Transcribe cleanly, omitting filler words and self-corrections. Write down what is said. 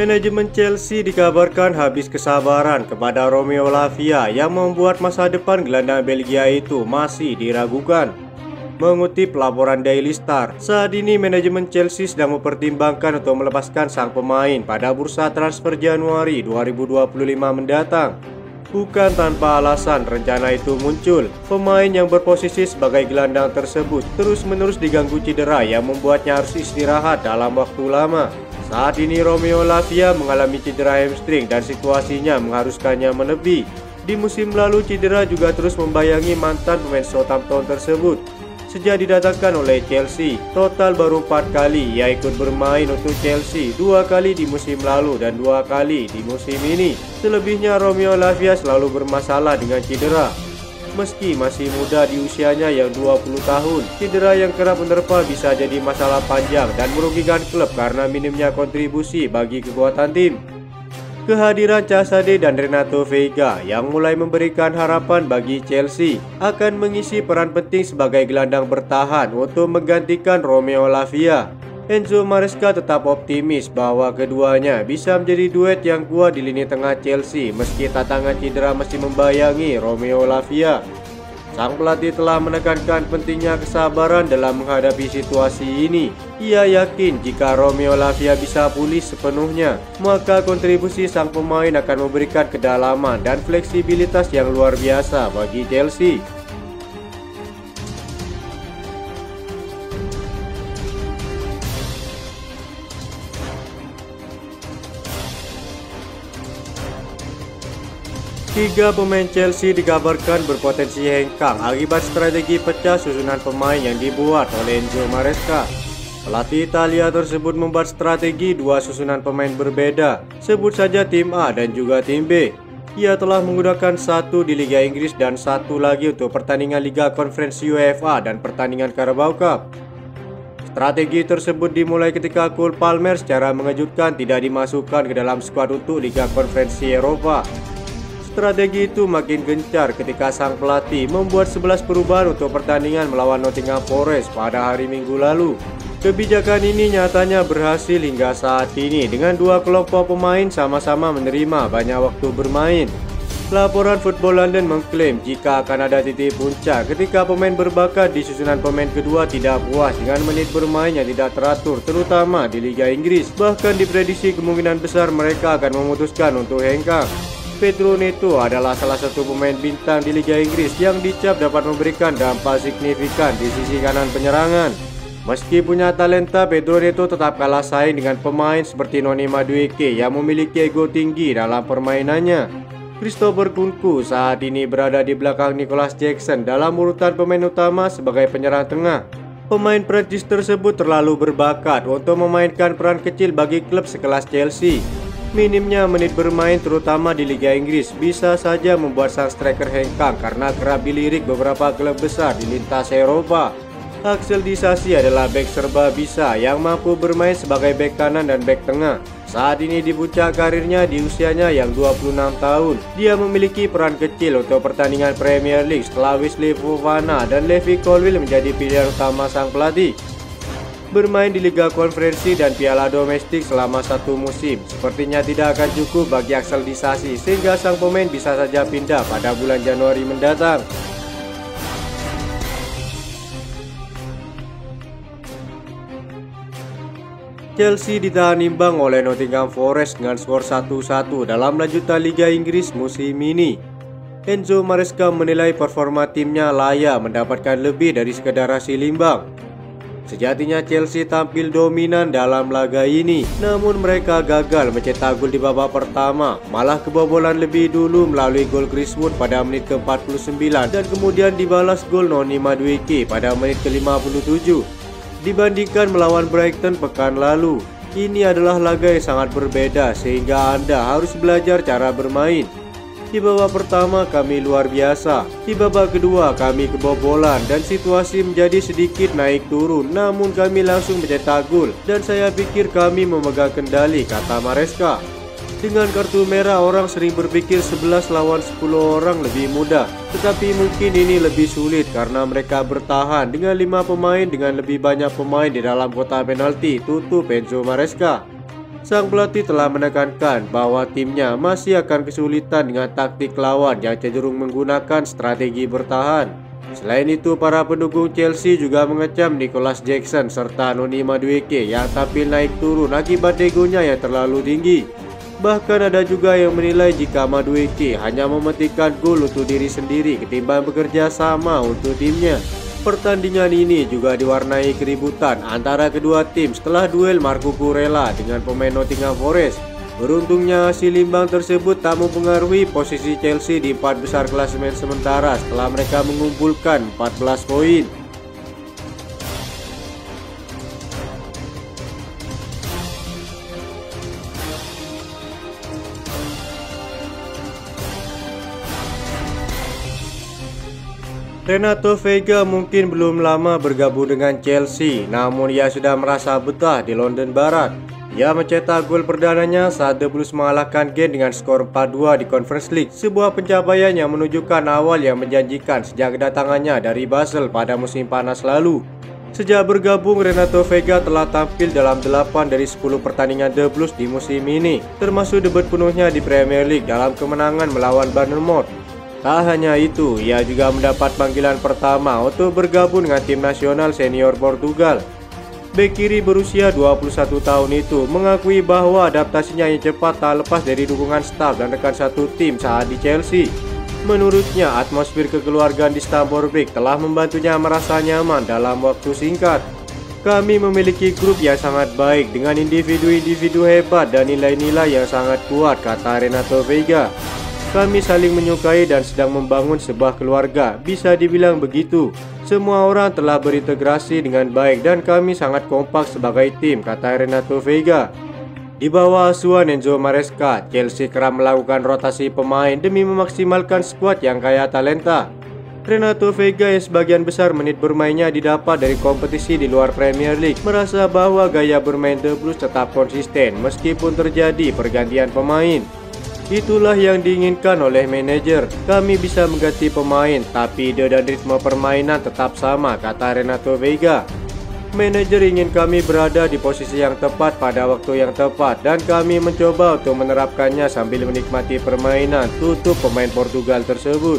Manajemen Chelsea dikabarkan habis kesabaran kepada Romeo Lavia yang membuat masa depan gelandang Belgia itu masih diragukan. Mengutip laporan Daily Star, saat ini manajemen Chelsea sedang mempertimbangkan untuk melepaskan sang pemain pada bursa transfer Januari 2025 mendatang. Bukan tanpa alasan rencana itu muncul, pemain yang berposisi sebagai gelandang tersebut terus-menerus diganggu cedera yang membuatnya harus istirahat dalam waktu lama. Saat ini Romeo Lavia mengalami cedera hamstring dan situasinya mengharuskannya menepi. Di musim lalu cedera juga terus membayangi mantan pemain Southampton tersebut. Sejak didatangkan oleh Chelsea, total baru 4 kali ia ikut bermain untuk Chelsea, 2 kali di musim lalu dan 2 kali di musim ini. Selebihnya Romeo Lavia selalu bermasalah dengan cedera. Meski masih muda di usianya yang 20 tahun, cedera yang kerap menerpa bisa jadi masalah panjang dan merugikan klub karena minimnya kontribusi bagi kekuatan tim. Kehadiran Casadei dan Renato Veiga yang mulai memberikan harapan bagi Chelsea akan mengisi peran penting sebagai gelandang bertahan untuk menggantikan Romeo Lavia. Enzo Maresca tetap optimis bahwa keduanya bisa menjadi duet yang kuat di lini tengah Chelsea meski tantangan cedera masih membayangi Romeo Lavia. Sang pelatih telah menekankan pentingnya kesabaran dalam menghadapi situasi ini. Ia yakin jika Romeo Lavia bisa pulih sepenuhnya, maka kontribusi sang pemain akan memberikan kedalaman dan fleksibilitas yang luar biasa bagi Chelsea. Tiga pemain Chelsea dikabarkan berpotensi hengkang akibat strategi pecah susunan pemain yang dibuat oleh Enzo Maresca. Pelatih Italia tersebut membuat strategi dua susunan pemain berbeda, sebut saja tim A dan juga tim B. Ia telah menggunakan satu di Liga Inggris dan satu lagi untuk pertandingan Liga Konferensi UEFA dan pertandingan Carabao Cup. Strategi tersebut dimulai ketika Cole Palmer secara mengejutkan tidak dimasukkan ke dalam skuad untuk Liga Konferensi Eropa. Strategi itu makin gencar ketika sang pelatih membuat 11 perubahan untuk pertandingan melawan Nottingham Forest pada hari Minggu lalu. Kebijakan ini nyatanya berhasil hingga saat ini dengan dua kelompok pemain sama-sama menerima banyak waktu bermain. Laporan Football London mengklaim jika akan ada titik puncak ketika pemain berbakat di susunan pemain kedua tidak puas dengan menit bermain yang tidak teratur terutama di Liga Inggris. Bahkan diprediksi kemungkinan besar mereka akan memutuskan untuk hengkang. Pedro Neto adalah salah satu pemain bintang di Liga Inggris yang dicap dapat memberikan dampak signifikan di sisi kanan penyerangan. Meski punya talenta, Pedro Neto tetap kalah saing dengan pemain seperti Noni Madueke yang memiliki ego tinggi dalam permainannya. Christopher Nkunku saat ini berada di belakang Nicholas Jackson dalam urutan pemain utama sebagai penyerang tengah. Pemain Prancis tersebut terlalu berbakat untuk memainkan peran kecil bagi klub sekelas Chelsea. Minimnya menit bermain terutama di Liga Inggris bisa saja membuat sang striker hengkang karena kerap dilirik beberapa klub besar di lintas Eropa. Axel Disasi adalah bek serba bisa yang mampu bermain sebagai bek kanan dan bek tengah. Saat ini di puncak karirnya di usianya yang 26 tahun, dia memiliki peran kecil untuk pertandingan Premier League setelah Wesley Fofana dan Levi Colwill menjadi pilihan utama sang pelatih. Bermain di Liga Konferensi dan Piala Domestik selama satu musim sepertinya tidak akan cukup bagi Axel Disasi sehingga sang pemain bisa saja pindah pada bulan Januari mendatang. Chelsea ditahan imbang oleh Nottingham Forest dengan skor 1-1 dalam lanjutan Liga Inggris musim ini. Enzo Maresca menilai performa timnya layak mendapatkan lebih dari sekedar hasil imbang. Sejatinya Chelsea tampil dominan dalam laga ini, namun mereka gagal mencetak gol di babak pertama, malah kebobolan lebih dulu melalui gol Chris Wood pada menit ke-49 dan kemudian dibalas gol Noni Madueke pada menit ke-57. Dibandingkan melawan Brighton pekan lalu, ini adalah laga yang sangat berbeda sehingga Anda harus belajar cara bermain. Di babak pertama kami luar biasa, di babak kedua kami kebobolan dan situasi menjadi sedikit naik turun, namun kami langsung mencetak gol dan saya pikir kami memegang kendali, kata Maresca. Dengan kartu merah orang sering berpikir 11 lawan 10 orang lebih mudah, tetapi mungkin ini lebih sulit karena mereka bertahan dengan 5 pemain dengan lebih banyak pemain di dalam kotak penalti, tutup Enzo Maresca. Sang pelatih telah menekankan bahwa timnya masih akan kesulitan dengan taktik lawan yang cenderung menggunakan strategi bertahan. Selain itu, para pendukung Chelsea juga mengecam Nicholas Jackson serta Noni Madueke yang tampil naik turun akibat egonya yang terlalu tinggi. Bahkan ada juga yang menilai jika Madueke hanya mementingkan gol untuk diri sendiri ketimbang bekerja sama untuk timnya. Pertandingan ini juga diwarnai keributan antara kedua tim setelah duel Marco Kurela dengan pemain Nottingham Forest. Beruntungnya hasil imbang tersebut tak mempengaruhi posisi Chelsea di 4 besar klasemen sementara setelah mereka mengumpulkan 14 poin. Renato Veiga mungkin belum lama bergabung dengan Chelsea, namun ia sudah merasa betah di London Barat. Ia mencetak gol perdananya saat The Blues mengalahkan Genk dengan skor 4-2 di Conference League, sebuah pencapaian yang menunjukkan awal yang menjanjikan sejak kedatangannya dari Basel pada musim panas lalu. Sejak bergabung, Renato Veiga telah tampil dalam 8 dari 10 pertandingan The Blues di musim ini, termasuk debut penuhnya di Premier League dalam kemenangan melawan Bournemouth. Tak hanya itu, ia juga mendapat panggilan pertama untuk bergabung dengan tim nasional senior Portugal. Bek kiri berusia 21 tahun itu mengakui bahwa adaptasinya yang cepat tak lepas dari dukungan staf dan rekan satu tim saat di Chelsea. Menurutnya, atmosfer kekeluargaan di Stamford Bridge telah membantunya merasa nyaman dalam waktu singkat. Kami memiliki grup yang sangat baik dengan individu-individu hebat dan nilai-nilai yang sangat kuat, kata Renato Veiga. Kami saling menyukai dan sedang membangun sebuah keluarga, bisa dibilang begitu. Semua orang telah berintegrasi dengan baik dan kami sangat kompak sebagai tim, kata Renato Veiga. Di bawah asuhan Enzo Maresca, Chelsea kerap melakukan rotasi pemain demi memaksimalkan skuad yang kaya talenta. Renato Veiga yang sebagian besar menit bermainnya didapat dari kompetisi di luar Premier League merasa bahwa gaya bermain The Blues tetap konsisten meskipun terjadi pergantian pemain. Itulah yang diinginkan oleh manajer. Kami bisa mengganti pemain, tapi ide dan ritme permainan tetap sama, kata Renato Veiga. Manajer ingin kami berada di posisi yang tepat pada waktu yang tepat dan kami mencoba untuk menerapkannya sambil menikmati permainan, tutup pemain Portugal tersebut.